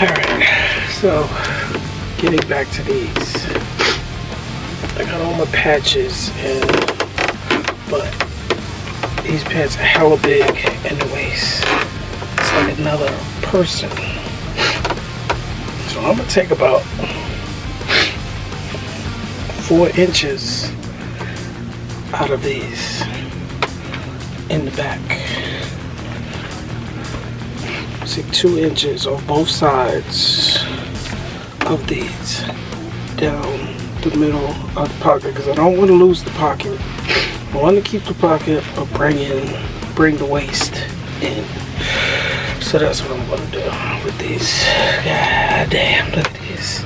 Alright, so getting back to these. I got all my patches in, but these pants are hella big in the waist. It's like another person. So I'm gonna take about 4 inches out of these in the back. See, 2 inches on both sides of these down the middle of the pocket, because I don't want to lose the pocket. I want to keep the pocket, but bring the waist in. So that's what I'm going to do with these. God damn, look at these.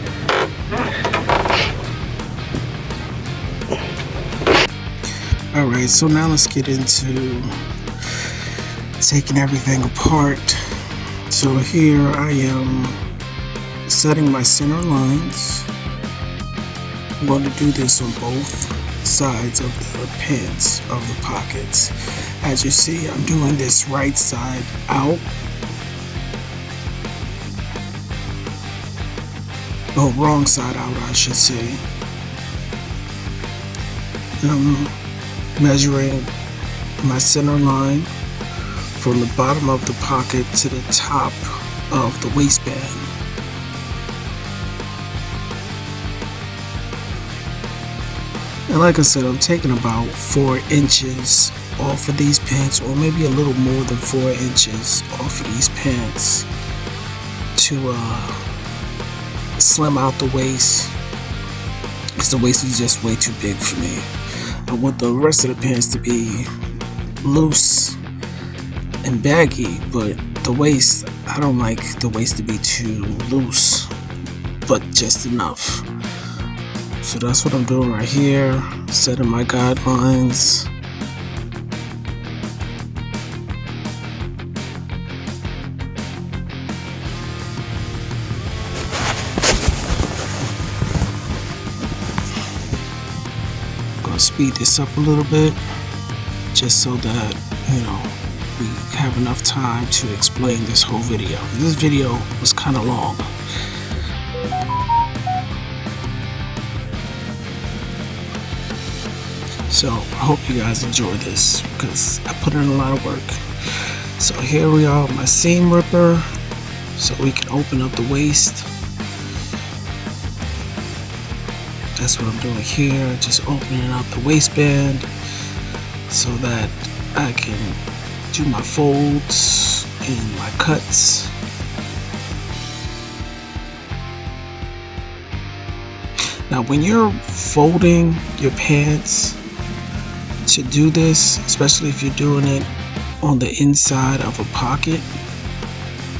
Alright, so now let's get into taking everything apart. So here I am setting my center lines. I'm going to do this on both sides of the pants of the pockets. As you see, I'm doing this right side out. Oh, wrong side out, I should say. I'm measuring my center line from the bottom of the pocket to the top of the waistband. And like I said, I'm taking about 4 inches off of these pants, or maybe a little more than 4 inches off of these pants to slim out the waist, because the waist is just way too big for me. I want the rest of the pants to be loose and baggy, but the waist, I don't like the waist to be too loose, but just enough. So that's what I'm doing right here, setting my guidelines. I'm gonna speed this up a little bit, just so that, you know, we have enough time to explain this whole video. This video was kind of long. So I hope you guys enjoy this, because I put in a lot of work. So here we are, my seam ripper, so we can open up the waist. That's what I'm doing here, just opening up the waistband so that I can do my folds and my cuts. Now when you're folding your pants, to do this, especially if you're doing it on the inside of a pocket,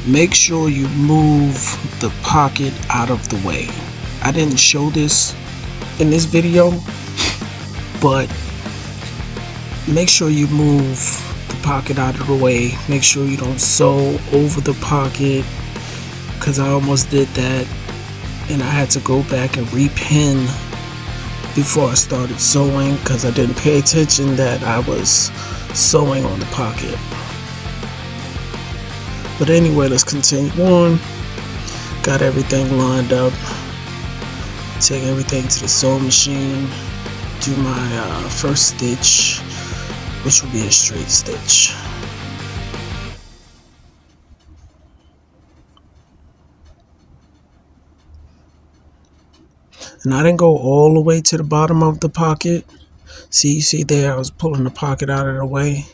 make sure you move the pocket out of the way. I didn't show this in this video, but make sure you move the pocket out of the way. Make sure you don't sew over the pocket, because I almost did that and I had to go back and repin before I started sewing, because I didn't pay attention that I was sewing on the pocket. But anyway, let's continue on. Got everything lined up. Take everything to the sewing machine. Do my first stitch, which will be a straight stitch. And I didn't go all the way to the bottom of the pocket. See, you see there, I was pulling the pocket out of the way.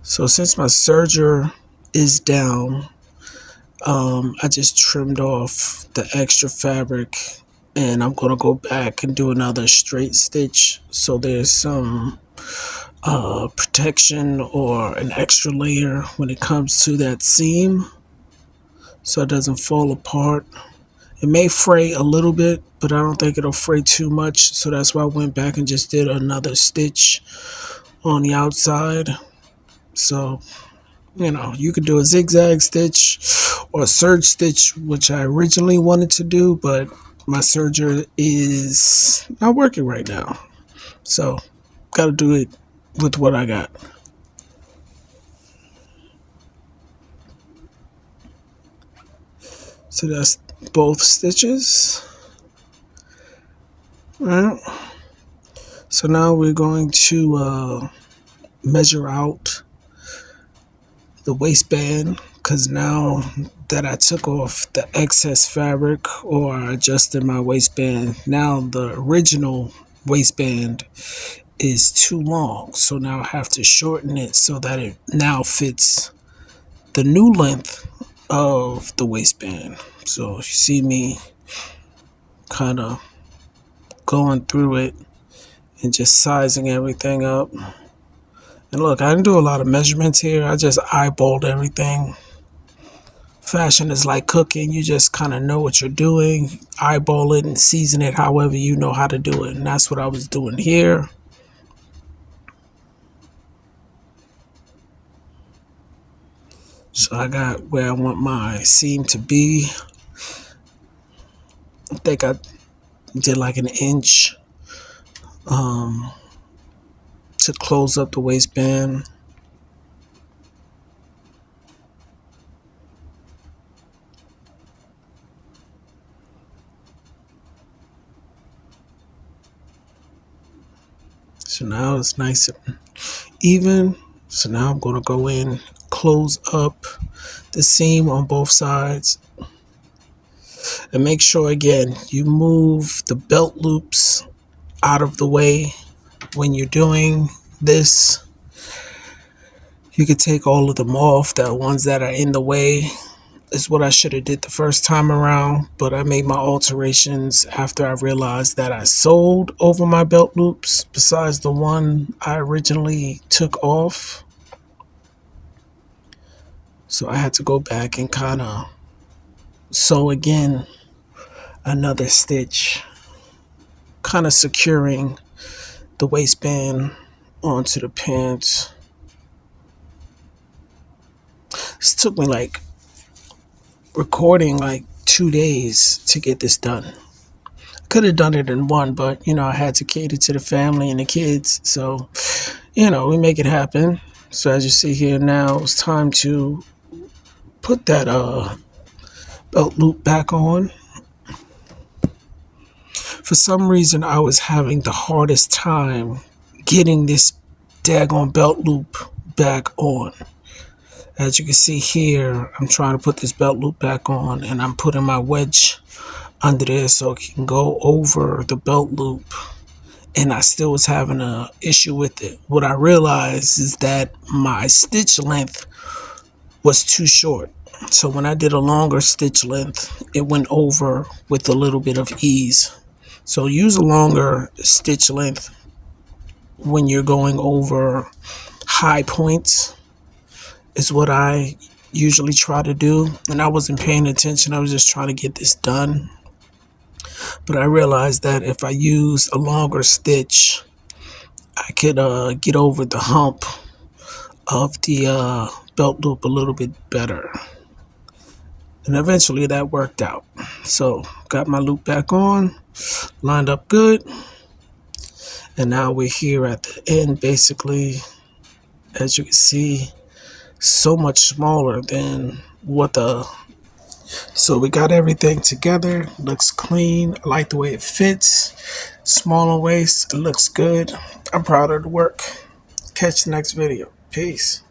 So since my serger is down, I just trimmed off the extra fabric, and I'm going to go back and do another straight stitch, so there's some protection or an extra layer when it comes to that seam, so it doesn't fall apart. It may fray a little bit, but I don't think it'll fray too much. So that's why I went back and just did another stitch on the outside. So, you know, you could do a zigzag stitch or a serge stitch, which I originally wanted to do, but my serger is not working right now. So, got to do it with what I got. So that's both stitches. All right. So now we're going to measure out the waistband, because now that I took off the excess fabric or adjusted my waistband, now the original waistband is too long. So now I have to shorten it so that it now fits the new length of the waistband. So you see me kind of going through it and just sizing everything up. And look, I didn't do a lot of measurements here. I just eyeballed everything. Fashion is like cooking. You just kind of know what you're doing, eyeball it and season it however you know how to do it. And that's what I was doing here. So I got where I want my seam to be. I think I did like an inch to close up the waistband. So now it's nice and even. So now I'm going to go in, close up the seam on both sides, and make sure again you move the belt loops out of the way when you're doing this. You can take all of them off. The ones that are in the way is what I should have did the first time around, but I made my alterations after I realized that I sewed over my belt loops besides the one I originally took off. So I had to go back and kind of sew again another stitch, kind of securing the waistband onto the pants. This took me like recording like 2 days to get this done. Could have done it in one, but I had to cater to the family and the kids, so we make it happen. So as you see here now, it's time to put that belt loop back on. For some reason I was having the hardest time getting this daggone belt loop back on. As you can see here, I'm trying to put this belt loop back on, and I'm putting my wedge under there so it can go over the belt loop, and I still was having an issue with it. What I realized is that my stitch length was too short. So when I did a longer stitch length, it went over with a little bit of ease. So use a longer stitch length when you're going over high points is what I usually try to do. And I wasn't paying attention. I was just trying to get this done. But I realized that if I use a longer stitch, I could get over the hump of the belt loop a little bit better. And eventually that worked out. So got my loop back on, lined up good. And now we're here at the end, basically. As you can see, so much smaller than what the... So we got everything together. Looks clean. I like the way it fits. Smaller waist. It looks good. I'm proud of the work. Catch the next video. Peace.